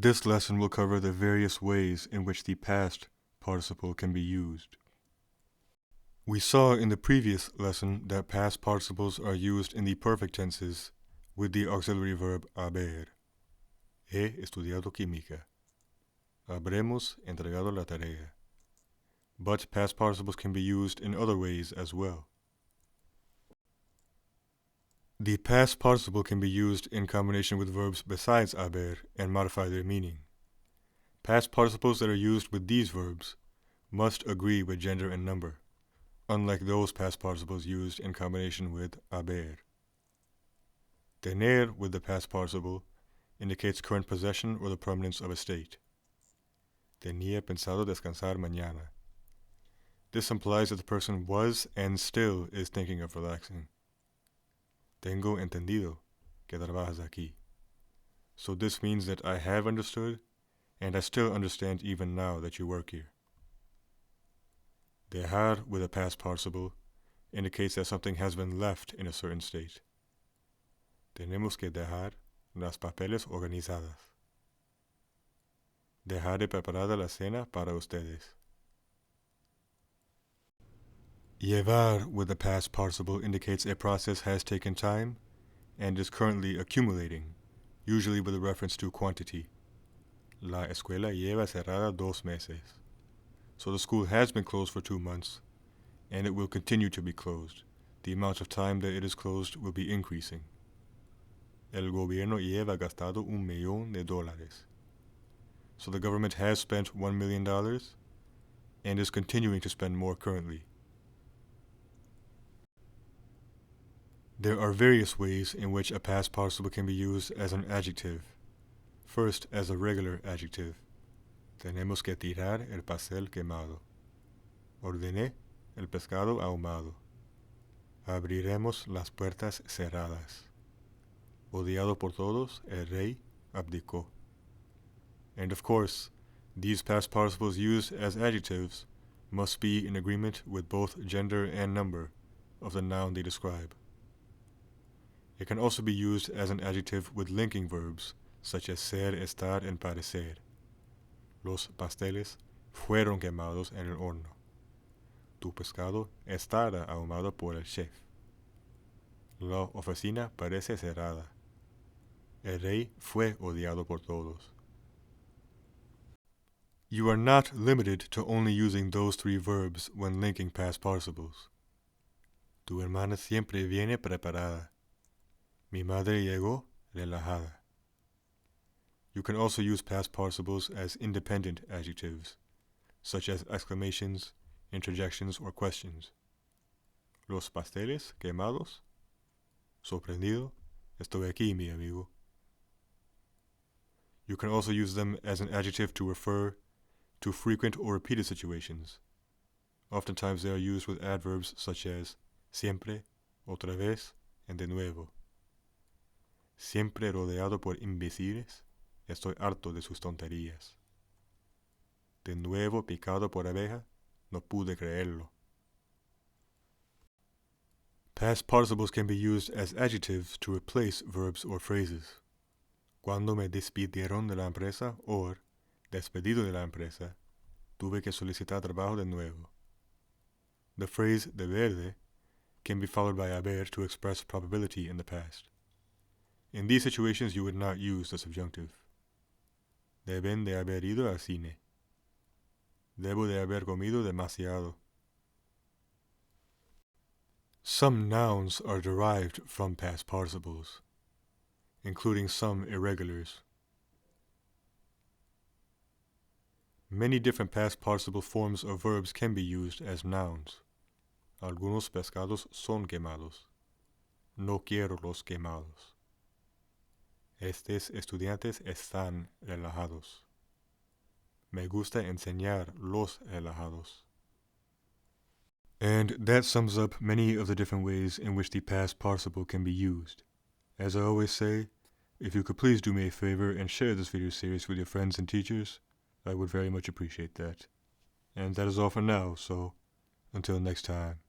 This lesson will cover the various ways in which the past participle can be used. We saw in the previous lesson that past participles are used in the perfect tenses with the auxiliary verb haber. He estudiado química. Habremos entregado la tarea. But past participles can be used in other ways as well. The past participle can be used in combination with verbs besides haber and modify their meaning. Past participles that are used with these verbs must agree with gender and number, unlike those past participles used in combination with haber. Tener with the past participle indicates current possession or the permanence of a state. Tenía pensado descansar mañana. This implies that the person was and still is thinking of relaxing. Tengo entendido que trabajas aquí. So this means that I have understood, and I still understand even now that you work here. Dejar with a past participle indicates that something has been left in a certain state. Tenemos que dejar las papeles organizadas. Dejaré preparada la cena para ustedes. Llevar with the past participle indicates a process has taken time and is currently accumulating, usually with a reference to quantity. La escuela lleva cerrada 2 meses. So the school has been closed for 2 months, and it will continue to be closed. The amount of time that it is closed will be increasing. El gobierno lleva gastado $1,000,000. So the government has spent $1 million and is continuing to spend more currently. There are various ways in which a past participle can be used as an adjective. First, as a regular adjective. Tenemos que tirar el pastel quemado. Ordené el pescado ahumado. Abriremos las puertas cerradas. Odiado por todos, el rey abdicó. And of course, these past participles used as adjectives must be in agreement with both gender and number of the noun they describe. It can also be used as an adjective with linking verbs, such as ser, estar, and parecer. Los pasteles fueron quemados en el horno. Tu pescado estará ahumado por el chef. La oficina parece cerrada. El rey fue odiado por todos. You are not limited to only using those 3 verbs when linking past participles. Tu hermana siempre viene preparada. Mi madre llegó relajada. You can also use past participles as independent adjectives, such as exclamations, interjections, or questions. Los pasteles quemados. Sorprendido. Estoy aquí, mi amigo. You can also use them as an adjective to refer to frequent or repeated situations. Oftentimes they are used with adverbs such as siempre, otra vez, and de nuevo. Siempre rodeado por imbéciles, estoy harto de sus tonterías. De nuevo picado por abeja, no pude creerlo. Past participles can be used as adjectives to replace verbs or phrases. Cuando me despidieron de la empresa or despedido de la empresa, tuve que solicitar trabajo de nuevo. The phrase de verde can be followed by haber to express probability in the past. In these situations, you would not use the subjunctive. Deben de haber ido al cine. Debo de haber comido demasiado. Some nouns are derived from past participles, including some irregulars. Many different past participle forms of verbs can be used as nouns. Algunos pescados son quemados. No quiero los quemados. Estos estudiantes están relajados. Me gusta enseñar los relajados. And that sums up many of the different ways in which the past participle can be used. As I always say, if you could please do me a favor and share this video series with your friends and teachers, I would very much appreciate that. And that is all for now, so until next time.